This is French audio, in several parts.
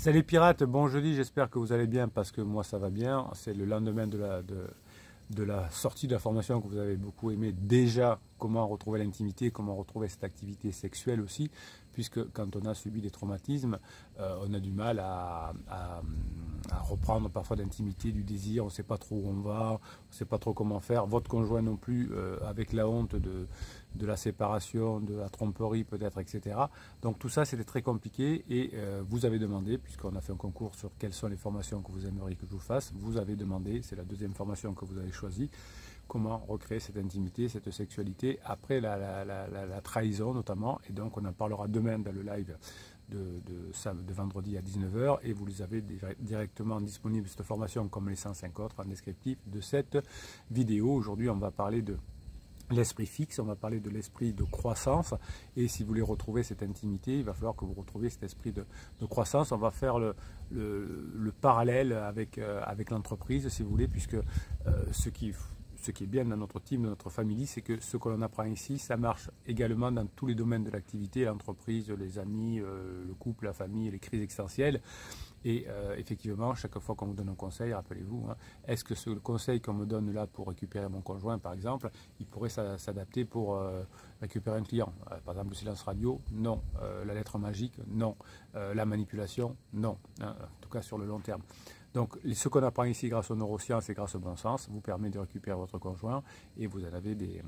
Salut pirates, bon jeudi, j'espère que vous allez bien parce que moi ça va bien. C'est le lendemain de la sortie de la formation que vous avez beaucoup aimé. Déjà, comment retrouver l'intimité, comment retrouver cette activité sexuelle aussi, puisque quand on a subi des traumatismes, on a du mal à reprendre parfois d'intimité, du désir, on ne sait pas trop où on va, on ne sait pas trop comment faire. Votre conjoint non plus, avec la honte de la séparation, de la tromperie peut-être, etc. Donc tout ça c'était très compliqué et vous avez demandé, puisqu'on a fait un concours sur quelles sont les formations que vous aimeriez que je vous fasse, vous avez demandé, c'est la deuxième formation que vous avez choisie, comment recréer cette intimité, cette sexualité après la trahison notamment, et donc on en parlera demain dans le live de vendredi à 19 h et vous les avez directement disponibles cette formation comme les 105 autres en descriptif de cette vidéo. Aujourd'hui on va parler de l'esprit fixe, on va parler de l'esprit de croissance, et si vous voulez retrouver cette intimité, il va falloir que vous retrouviez cet esprit de croissance. On va faire le parallèle avec l'entreprise, si vous voulez, puisque ce qui est bien dans notre team, dans notre famille, c'est que ce que l'on apprend ici, ça marche également dans tous les domaines de l'activité, l'entreprise, les amis, le couple, la famille, les crises existentielles. Et effectivement, chaque fois qu'on vous donne un conseil, rappelez-vous, hein, est-ce que ce conseil qu'on me donne là pour récupérer mon conjoint, par exemple, il pourrait s'adapter pour récupérer un client? Par exemple, le silence radio, non. La lettre magique, non. La manipulation, non. Hein, en tout cas, sur le long terme. Donc, ce qu'on apprend ici grâce aux neurosciences et grâce au bon sens vous permet de récupérer votre conjoint et vous en avez des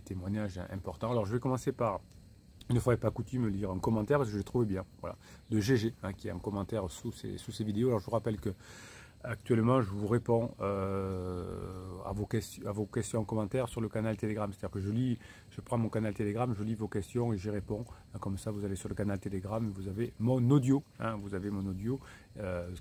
témoignages importants. Alors, je vais commencer par... Il ne faudrait pas coutume lire un commentaire parce que je l'ai trouvé bien, voilà, de GG, hein, qui est un commentaire sous ces vidéos. Alors je vous rappelle que actuellement je vous réponds à vos questions en commentaire sur le canal Telegram. C'est-à-dire que je prends mon canal Telegram, je lis vos questions et j'y réponds. Comme ça vous allez sur le canal Telegram et vous avez mon audio, hein,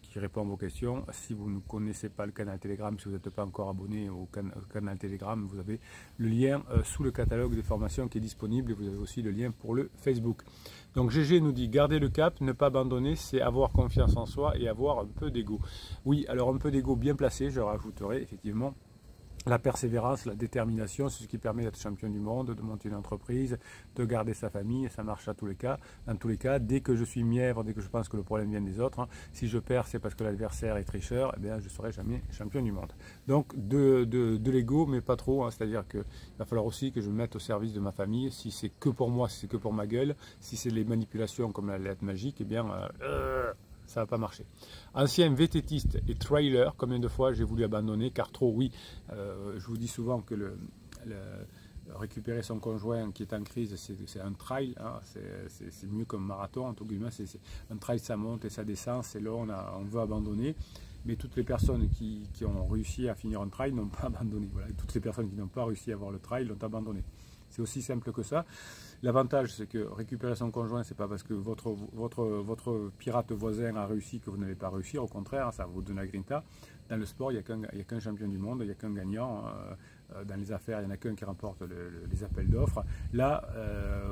qui répond à vos questions. Si vous ne connaissez pas le canal Telegram, si vous n'êtes pas encore abonné au canal Telegram, vous avez le lien sous le catalogue des formations qui est disponible et vous avez aussi le lien pour le Facebook. Donc GG nous dit garder le cap, ne pas abandonner, c'est avoir confiance en soi et avoir un peu d'ego. Oui, alors un peu d'ego bien placé, je rajouterai effectivement. La persévérance, la détermination, c'est ce qui permet d'être champion du monde, de monter une entreprise, de garder sa famille, et ça marche à tous les cas. Dans tous les cas, dès que je suis mièvre, dès que je pense que le problème vient des autres, hein, si je perds, c'est parce que l'adversaire est tricheur, eh bien, je ne serai jamais champion du monde. Donc, de l'ego, mais pas trop, hein, c'est-à-dire qu'il va falloir aussi que je me mette au service de ma famille. Si c'est que pour moi, si c'est que pour ma gueule, si c'est les manipulations comme la lettre magique, eh bien... ça va pas marcher. Ancien vététiste et trailer, combien de fois j'ai voulu abandonner, car trop, oui. Je vous dis souvent que récupérer son conjoint qui est en crise, c'est un trail, hein, c'est mieux qu'un marathon, entre guillemets, un trail, ça monte et ça descend, c'est là on veut abandonner. Mais toutes les personnes qui ont réussi à finir un trail n'ont pas abandonné. Voilà. Et toutes les personnes qui n'ont pas réussi à avoir le trail l'ont abandonné. C'est aussi simple que ça. L'avantage, c'est que récupérer son conjoint, c'est pas parce que votre pirate voisin a réussi que vous n'avez pas réussi. Au contraire, ça vous donne la grinta. Dans le sport, il n'y a qu'un champion du monde, il n'y a qu'un gagnant. Dans les affaires, il n'y en a qu'un qui remporte les appels d'offres. Là,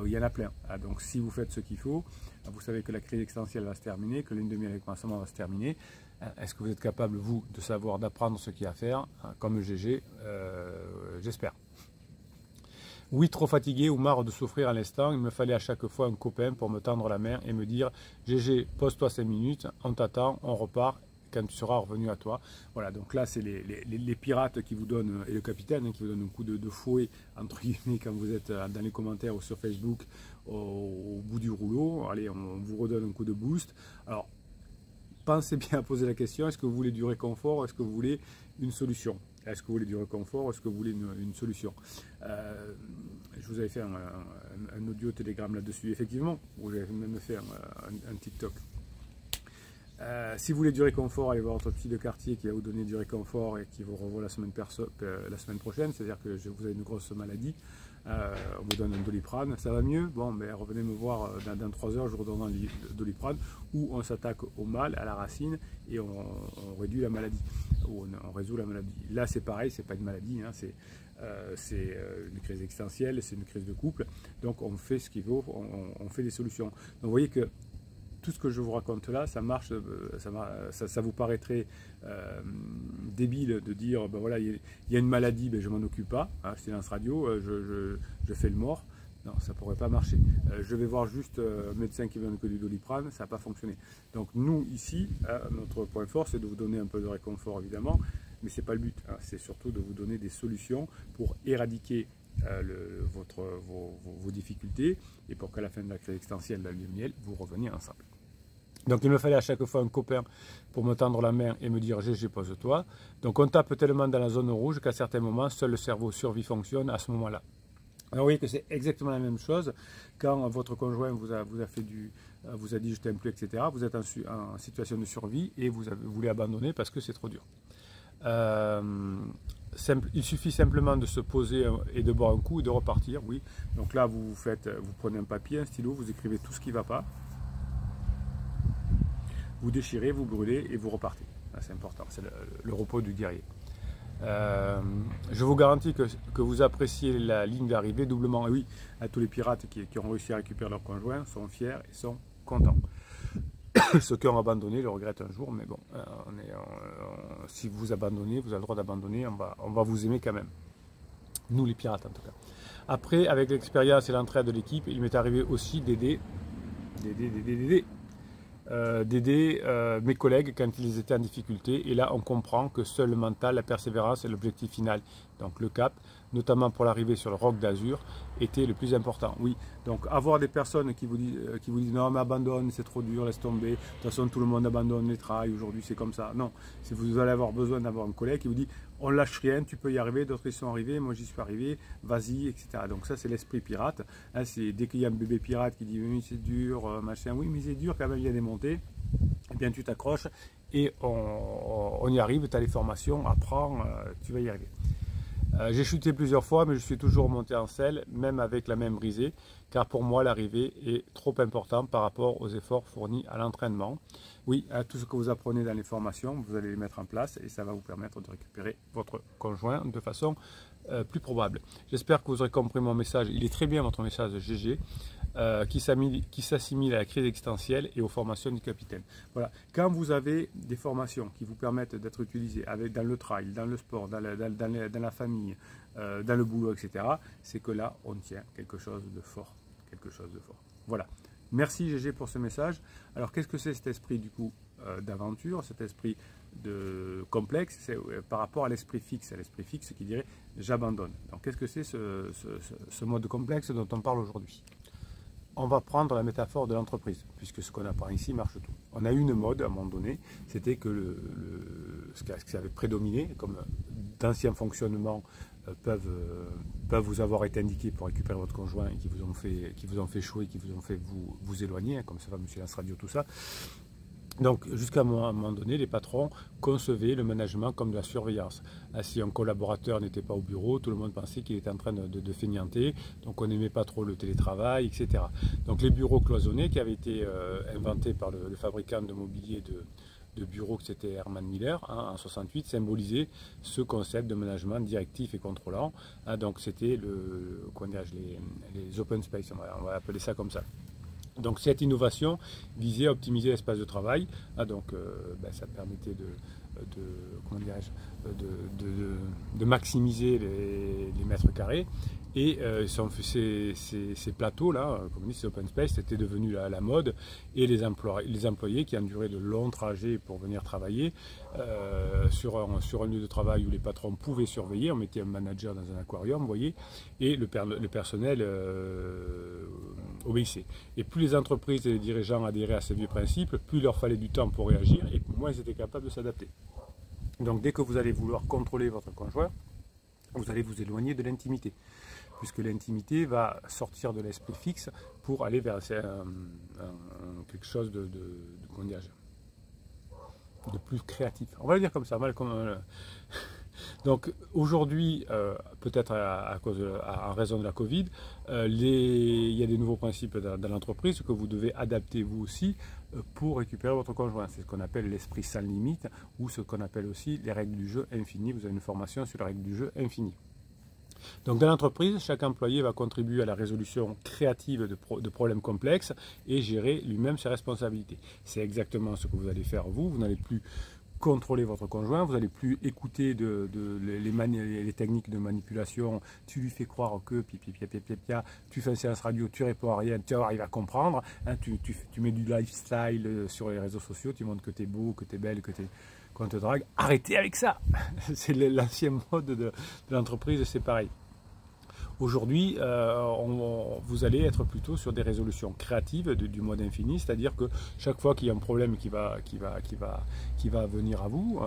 il y en a plein. Donc, si vous faites ce qu'il faut, vous savez que la crise existentielle va se terminer, que l'une demi avec commencement va se terminer. Est-ce que vous êtes capable, vous, de savoir, d'apprendre ce qu'il y a à faire, comme GG? J'espère. Oui, trop fatigué ou marre de souffrir à l'instant, il me fallait à chaque fois un copain pour me tendre la main et me dire « GG, pose-toi 5 minutes, on t'attend, on repart quand tu seras revenu à toi ». Voilà, donc là, c'est les pirates qui vous donnent, et le capitaine, hein, qui vous donne un coup de fouet, entre guillemets, quand vous êtes dans les commentaires ou sur Facebook, au bout du rouleau. Allez, on vous redonne un coup de boost. Alors, pensez bien à poser la question, est-ce que vous voulez du réconfort, est-ce que vous voulez une solution? Est-ce que vous voulez du réconfort? Est-ce que vous voulez une solution? Je vous avais fait un audio Telegram là-dessus, effectivement, où j'avais même fait un TikTok. Si vous voulez du réconfort, allez voir votre psy de quartier qui va vous donner du réconfort et qui vous revoit la semaine prochaine. C'est-à-dire que vous avez une grosse maladie, on vous donne un Doliprane, ça va mieux? Bon, ben, revenez me voir dans 3 heures, je vous redonne un Doliprane, où on s'attaque au mal, à la racine, et on réduit la maladie, ou on résout la maladie. Là, c'est pareil, c'est pas une maladie, hein, c'est une crise existentielle, c'est une crise de couple, donc on fait ce qu'il faut, on fait des solutions. Donc vous voyez que tout ce que je vous raconte là, ça marche, ça vous paraîtrait débile de dire, ben voilà, il y a une maladie, ben je m'en occupe pas, hein, silence radio, je fais le mort. Non, ça ne pourrait pas marcher. Je vais voir juste un médecin qui donne que du Doliprane, ça n'a pas fonctionné. Donc nous, ici, notre point fort, c'est de vous donner un peu de réconfort, évidemment, mais ce n'est pas le but. Hein. C'est surtout de vous donner des solutions pour éradiquer vos difficultés et pour qu'à la fin de la crise existentielle de la lune de miel, vous reveniez ensemble. Donc il me fallait à chaque fois un copain pour me tendre la main et me dire GG, pose-toi. Donc on tape tellement dans la zone rouge qu'à certains moments, seul le cerveau survie fonctionne à ce moment-là. Alors vous voyez que c'est exactement la même chose quand votre conjoint vous a dit je t'aime plus, etc. Vous êtes en situation de survie et vous voulez abandonner parce que c'est trop dur. Il suffit simplement de se poser et de boire un coup et de repartir. Oui. Donc là vous prenez un papier, un stylo, vous écrivez tout ce qui ne va pas. Vous déchirez, vous brûlez et vous repartez. C'est important, c'est le repos du guerrier. Je vous garantis que vous appréciez la ligne d'arrivée doublement. Et oui, à tous les pirates qui ont réussi à récupérer leur conjoint sont fiers et sont contents. Ceux qui ont abandonné le regrettent un jour, mais bon, si vous abandonnez, vous avez le droit d'abandonner, on va vous aimer quand même. Nous les pirates en tout cas. Après, avec l'expérience et l'entraide de l'équipe, il m'est arrivé aussi d'aider mes collègues quand ils étaient en difficulté, et là on comprend que seul le mental, la persévérance et l'objectif final, donc le cap, notamment pour l'arrivée sur le roc d'Azur, était le plus important. Oui, donc avoir des personnes qui vous disent non mais abandonne, c'est trop dur, laisse tomber, de toute façon tout le monde abandonne les trails, aujourd'hui c'est comme ça. Non, si vous allez avoir besoin d'avoir un collègue qui vous dit on lâche rien, tu peux y arriver, d'autres y sont arrivés, moi j'y suis arrivé, vas-y, etc. Donc ça c'est l'esprit pirate. Hein, dès qu'il y a un bébé pirate qui dit oui c'est dur, machin, oui mais c'est dur quand même, il y a des montées, eh bien tu t'accroches et on y arrive, tu as les formations, apprends, tu vas y arriver. J'ai chuté plusieurs fois, mais je suis toujours monté en selle, même avec la même brisée, car pour moi l'arrivée est trop importante par rapport aux efforts fournis à l'entraînement. Oui, tout ce que vous apprenez dans les formations, vous allez les mettre en place et ça va vous permettre de récupérer votre conjoint de façon plus probable. J'espère que vous aurez compris mon message. Il est très bien votre message GG, qui s'assimile à la crise existentielle et aux formations du capitaine. Voilà. Quand vous avez des formations qui vous permettent d'être utilisées dans le trail, dans le sport, dans la famille, dans le boulot, etc., c'est que là, on tient quelque chose de fort. Quelque chose de fort. Voilà. Merci GG pour ce message. Alors, qu'est-ce que c'est cet esprit du coup d'aventure, cet esprit de complexe, c'est par rapport à l'esprit fixe qui dirait j'abandonne. Donc, qu'est-ce que c'est ce mode complexe dont on parle aujourd'hui? On va prendre la métaphore de l'entreprise, puisque ce qu'on apprend ici marche tout. On a eu une mode à un moment donné, c'était que ce qui avait prédominé, comme d'anciens fonctionnements peuvent vous avoir été indiqués pour récupérer votre conjoint et qui vous ont fait échouer, qui vous ont fait vous éloigner, comme ça va Monsieur Lance Radio, tout ça. Donc, jusqu'à un moment donné, les patrons concevaient le management comme de la surveillance. Si un collaborateur n'était pas au bureau, tout le monde pensait qu'il était en train de feignanter, donc on n'aimait pas trop le télétravail, etc. Donc, les bureaux cloisonnés qui avaient été inventés par le fabricant de mobilier de bureaux, que c'était Herman Miller, en 68, symbolisaient ce concept de management directif et contrôlant. Donc, c'était les open space, on va appeler ça comme ça. Donc cette innovation visait à optimiser l'espace de travail, donc ça permettait de maximiser les mètres carrés, et ces plateaux-là, comme on dit, ces open space, c'était devenu la mode, et les employés qui enduraient de longs trajets pour venir travailler sur un lieu de travail où les patrons pouvaient surveiller, on mettait un manager dans un aquarium, vous voyez, et le personnel obéissait. Et plus les entreprises et les dirigeants adhéraient à ces vieux principes, plus il leur fallait du temps pour réagir et moins ils étaient capables de s'adapter. Donc dès que vous allez vouloir contrôler votre conjoint, vous allez vous éloigner de l'intimité, puisque l'intimité va sortir de l'esprit fixe pour aller vers quelque chose de plus créatif. On va le dire comme ça. Donc aujourd'hui, peut-être en raison de la Covid, il y a des nouveaux principes dans l'entreprise que vous devez adapter vous aussi pour récupérer votre conjoint. C'est ce qu'on appelle l'esprit sans limite, ou ce qu'on appelle aussi les règles du jeu infini. Vous avez une formation sur les règles du jeu infini. Donc dans l'entreprise, chaque employé va contribuer à la résolution créative de problèmes complexes et gérer lui-même ses responsabilités. C'est exactement ce que vous allez faire vous. Vous n'allez plus contrôler votre conjoint, vous n'allez plus écouter les techniques de manipulation, tu lui fais croire que, tu fais une séance radio, tu réponds à rien, tu vas voir, il va comprendre, hein, tu mets du lifestyle sur les réseaux sociaux, tu montres que tu es beau, que tu es belle, qu'on te drague, arrêtez avec ça. C'est l'ancien mode de l'entreprise, c'est pareil. Aujourd'hui, vous allez être plutôt sur des résolutions créatives du mode infini, c'est-à-dire que chaque fois qu'il y a un problème qui va venir à vous,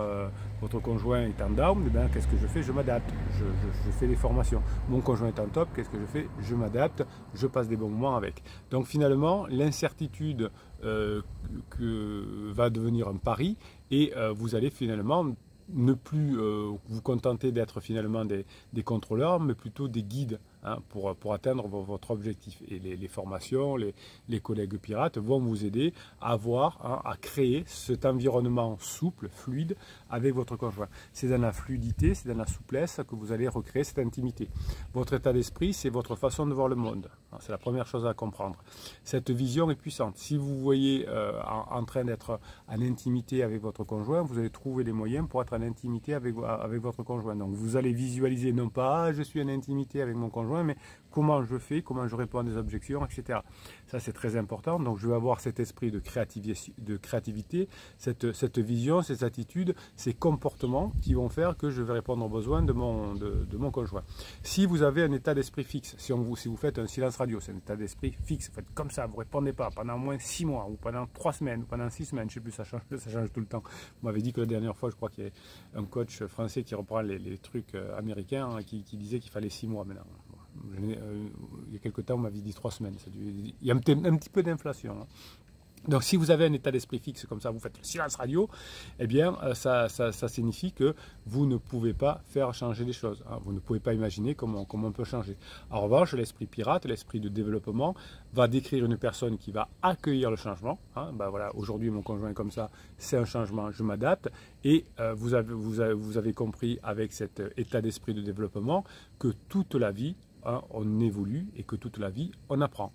votre conjoint est en down, eh qu'est-ce que je fais? Je m'adapte, je fais des formations. Mon conjoint est en top, qu'est-ce que je fais? Je m'adapte, je passe des bons moments avec. Donc finalement, l'incertitude va devenir un pari et vous allez finalement ne plus vous contenter d'être finalement des contrôleurs, mais plutôt des guides, hein, pour atteindre votre objectif. Et les formations, les collègues pirates vont vous aider à à créer cet environnement souple, fluide avec votre conjoint. C'est dans la fluidité, c'est dans la souplesse que vous allez recréer cette intimité. Votre état d'esprit, c'est votre façon de voir le monde. C'est la première chose à comprendre. Cette vision est puissante. Si vous voyez en train d'être en intimité avec votre conjoint, vous allez trouver les moyens pour être en intimité avec votre conjoint. Donc vous allez visualiser non pas je suis en intimité avec mon conjoint, mais comment je fais, comment je réponds à des objections, etc. Ça c'est très important. Donc je vais avoir cet esprit de créativité, cette vision, ces attitudes, ces comportements qui vont faire que je vais répondre aux besoins de mon conjoint. Si vous avez un état d'esprit fixe, si vous faites un silence radio, c'est un état d'esprit fixe, vous faites comme ça, vous ne répondez pas pendant au moins 6 mois, ou pendant 3 semaines, ou pendant 6 semaines, je ne sais plus, ça change tout le temps. Vous m'avez dit que la dernière fois, je crois qu'il y a un coach français qui reprend les trucs américains, hein, qui disait qu'il fallait 6 mois maintenant. Il y a quelques temps, on m'avait dit 3 semaines. Il y a un petit peu d'inflation. Hein. Donc si vous avez un état d'esprit fixe comme ça, vous faites le silence radio, eh bien ça signifie que vous ne pouvez pas faire changer les choses. Hein. Vous ne pouvez pas imaginer comment on peut changer. En revanche, l'esprit pirate, l'esprit de développement, va décrire une personne qui va accueillir le changement. Hein. Ben voilà, aujourd'hui mon conjoint est comme ça, c'est un changement, je m'adapte. Et vous avez compris avec cet état d'esprit de développement que toute la vie, hein, on évolue et que toute la vie, on apprend.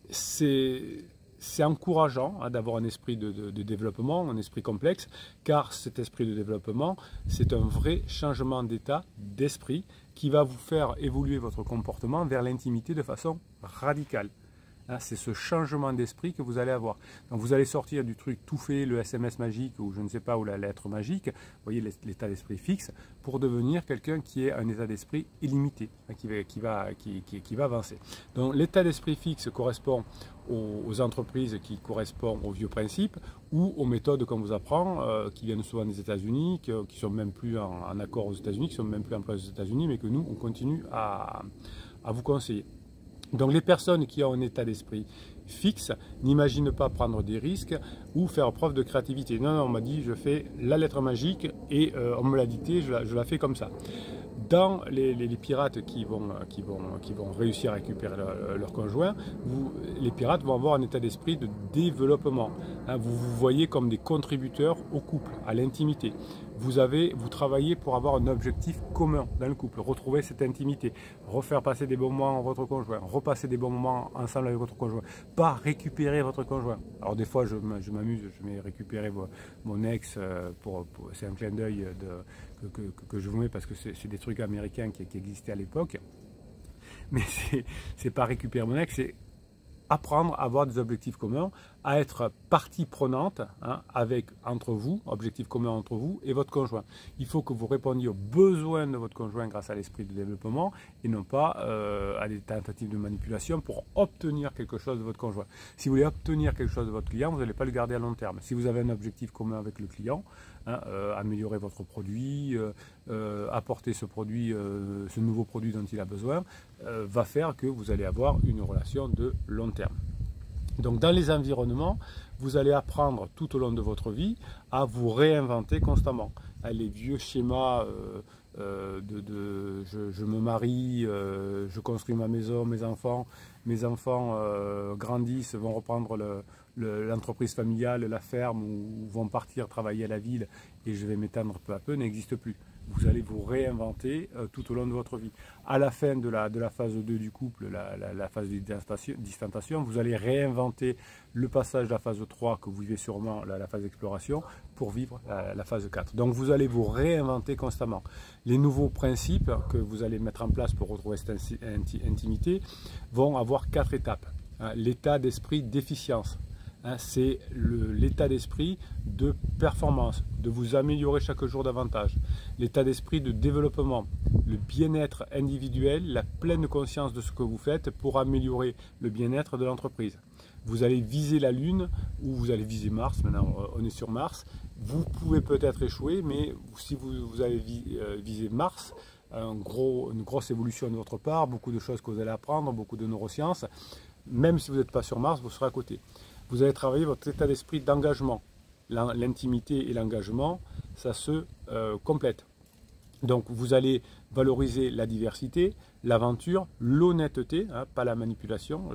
C'est encourageant, hein, d'avoir un esprit de développement, un esprit complexe, car cet esprit de développement, c'est un vrai changement d'état d'esprit qui va vous faire évoluer votre comportement vers l'intimité de façon radicale. Hein, c'est ce changement d'esprit que vous allez avoir. Donc vous allez sortir du truc tout fait, le SMS magique ou je ne sais pas, ou la lettre magique, vous voyez l'état d'esprit fixe, pour devenir quelqu'un qui ait un état d'esprit illimité, hein, qui va avancer. Donc l'état d'esprit fixe correspond aux entreprises qui correspondent aux vieux principes ou aux méthodes qu'on vous apprend, qui viennent souvent des États-Unis, qui ne sont même plus en accord aux États-Unis, qui ne sont même plus en place aux États-Unis, mais que nous, on continue à vous conseiller. Donc les personnes qui ont un état d'esprit fixe n'imaginent pas prendre des risques ou faire preuve de créativité. Non, on m'a dit je fais la lettre magique et on me l'a dicté, je la fais comme ça. Dans les pirates qui vont réussir à récupérer leur conjoint, les pirates vont avoir un état d'esprit de développement. Hein, vous vous voyez comme des contributeurs au couple, à l'intimité. Vous travaillez pour avoir un objectif commun dans le couple, retrouver cette intimité, refaire passer des bons moments à votre conjoint, repasser des bons moments ensemble avec votre conjoint, pas récupérer votre conjoint. Alors des fois je m'amuse, je vais récupérer mon ex, c'est un clin d'œil que je vous mets parce que c'est des trucs américains qui existaient à l'époque, mais c'est pas récupérer mon ex, c'est apprendre à avoir des objectifs communs, à être partie prenante, hein, entre vous, objectifs communs entre vous et votre conjoint. Il faut que vous répondiez aux besoins de votre conjoint grâce à l'esprit de développement et non pas à des tentatives de manipulation pour obtenir quelque chose de votre conjoint. Si vous voulez obtenir quelque chose de votre client, vous n'allez pas le garder à long terme. Si vous avez un objectif commun avec le client, hein, améliorer votre produit, apporter ce nouveau produit dont il a besoin, va faire que vous allez avoir une relation de long terme. Donc dans les environnements, vous allez apprendre tout au long de votre vie à vous réinventer constamment. Les vieux schémas je me marie, je construis ma maison, mes enfants grandissent, vont reprendre l'entreprise familiale, la ferme, ou vont partir travailler à la ville et je vais m'étendre peu à peu, n'existe plus. Vous allez vous réinventer tout au long de votre vie. À la fin de la phase 2 du couple, la phase de distantation, vous allez réinventer le passage de la phase 3 que vous vivez sûrement, la phase d'exploration, pour vivre la phase 4. Donc vous allez vous réinventer constamment. Les nouveaux principes que vous allez mettre en place pour retrouver cette intimité vont avoir 4 étapes. L'état d'esprit d'efficience. C'est l'état d'esprit de performance, de vous améliorer chaque jour davantage. L'état d'esprit de développement, le bien-être individuel, la pleine conscience de ce que vous faites pour améliorer le bien-être de l'entreprise. Vous allez viser la Lune ou vous allez viser Mars, maintenant on est sur Mars. Vous pouvez peut-être échouer, mais si vous allez viser Mars, une grosse évolution de votre part, beaucoup de choses que vous allez apprendre, beaucoup de neurosciences. Même si vous n'êtes pas sur Mars, vous serez à côté. Vous allez travailler votre état d'esprit d'engagement. L'intimité et l'engagement, ça se complète. Donc vous allez valoriser la diversité, l'aventure, l'honnêteté, pas la manipulation,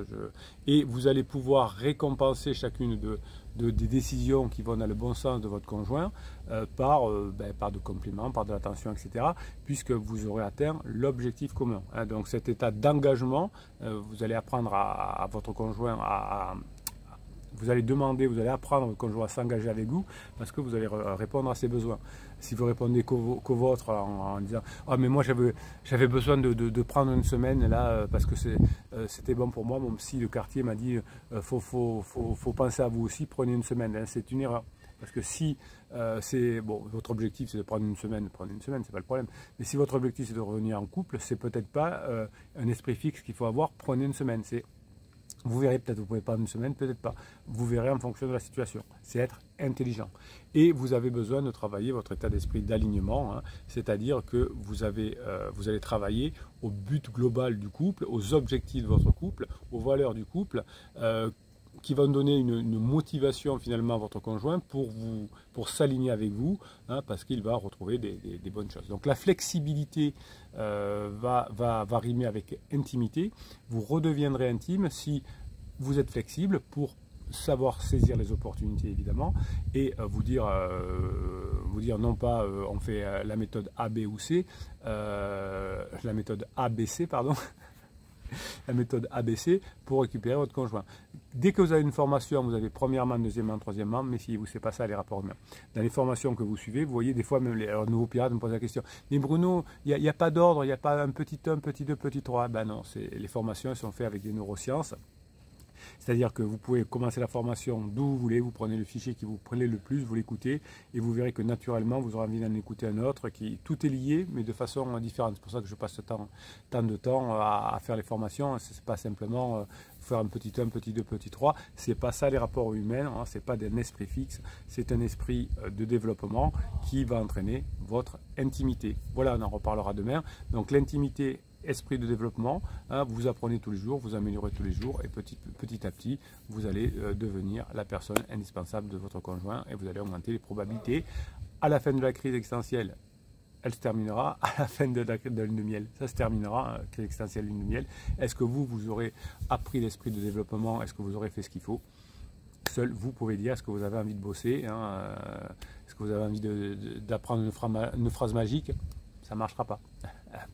et vous allez pouvoir récompenser chacune des décisions qui vont dans le bon sens de votre conjoint par de compliments, par de l'attention, etc. puisque vous aurez atteint l'objectif commun. Donc cet état d'engagement, vous allez apprendre à votre conjoint vous allez apprendre à votre conjoint à s'engager avec vous parce que vous allez répondre à ses besoins. Si vous répondez qu'au vôtre en disant « Ah mais moi j'avais besoin de prendre une semaine là parce que c'était bon pour moi, mon psy de quartier m'a dit faut penser à vous aussi, prenez une semaine. » C'est une erreur. Parce que si votre objectif c'est de prendre une semaine, c'est pas le problème. Mais si votre objectif c'est de revenir en couple, c'est peut-être pas un esprit fixe qu'il faut avoir, prenez une semaine. Vous verrez, peut-être vous pouvez prendre une semaine, peut-être pas. Vous verrez en fonction de la situation. C'est être intelligent. Et vous avez besoin de travailler votre état d'esprit d'alignement, c'est-à-dire que vous allez travailler au but global du couple, aux objectifs de votre couple, aux valeurs du couple, qui vont donner une motivation finalement à votre conjoint pour s'aligner avec vous, parce qu'il va retrouver des bonnes choses. Donc la flexibilité va rimer avec intimité. Vous redeviendrez intime si vous êtes flexible pour savoir saisir les opportunités évidemment et vous dire non pas on fait la méthode A, B ou C, la méthode ABC pardon. La méthode ABC pour récupérer votre conjoint. Dès que vous avez une formation, vous avez premièrement, deuxièmement, troisièmement, méfiez-vous, c'est pas ça les rapports humains. Dans les formations que vous suivez, vous voyez des fois même les nouveaux pirates me posent la question, mais Bruno, il n'y a pas d'ordre, il n'y a pas un petit 1, petit 2, petit 3. Ben non, les formations sont faites avec des neurosciences. C'est-à-dire que vous pouvez commencer la formation d'où vous voulez, vous prenez le fichier qui vous plaît le plus, vous l'écoutez et vous verrez que naturellement vous aurez envie d'en écouter un autre tout est lié mais de façon différente. C'est pour ça que je passe tant de temps à faire les formations. Ce n'est pas simplement faire un petit 1, petit 2, petit 3. Ce n'est pas ça les rapports humains, ce n'est pas un esprit fixe, c'est un esprit de développement qui va entraîner votre intimité. Voilà, on en reparlera demain. Donc l'intimité, esprit de développement, vous apprenez tous les jours, vous améliorez tous les jours et petit à petit, vous allez devenir la personne indispensable de votre conjoint et vous allez augmenter les probabilités. À la fin de la crise existentielle, elle se terminera. À la fin de la lune de miel, ça se terminera, crise existentielle, lune de miel. Est-ce que vous aurez appris l'esprit de développement? Est-ce que vous aurez fait ce qu'il faut? Seul, vous pouvez dire est-ce que vous avez envie de bosser, est-ce que vous avez envie d'apprendre une phrase magique? Ça ne marchera pas.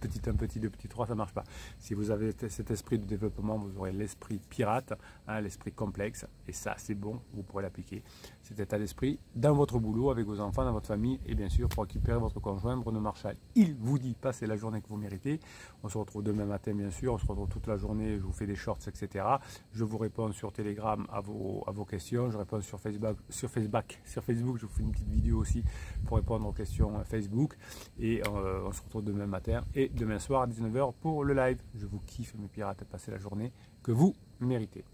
Petit 1, petit 2, petit 3, ça ne marche pas. Si vous avez cet esprit de développement, vous aurez l'esprit pirate, l'esprit complexe, et ça c'est bon, vous pourrez l'appliquer. Cet état d'esprit dans votre boulot, avec vos enfants, dans votre famille, et bien sûr pour récupérer votre conjoint, Bruno Marchal. Il vous dit, passez la journée que vous méritez. On se retrouve demain matin, bien sûr, on se retrouve toute la journée, je vous fais des shorts, etc. Je vous réponds sur Telegram à vos questions, je réponds sur Facebook, je vous fais une petite vidéo aussi pour répondre aux questions Facebook, et on se retrouve demain matin et demain soir à 19 h pour le live. Je vous kiffe mes pirates, passez la journée que vous méritez.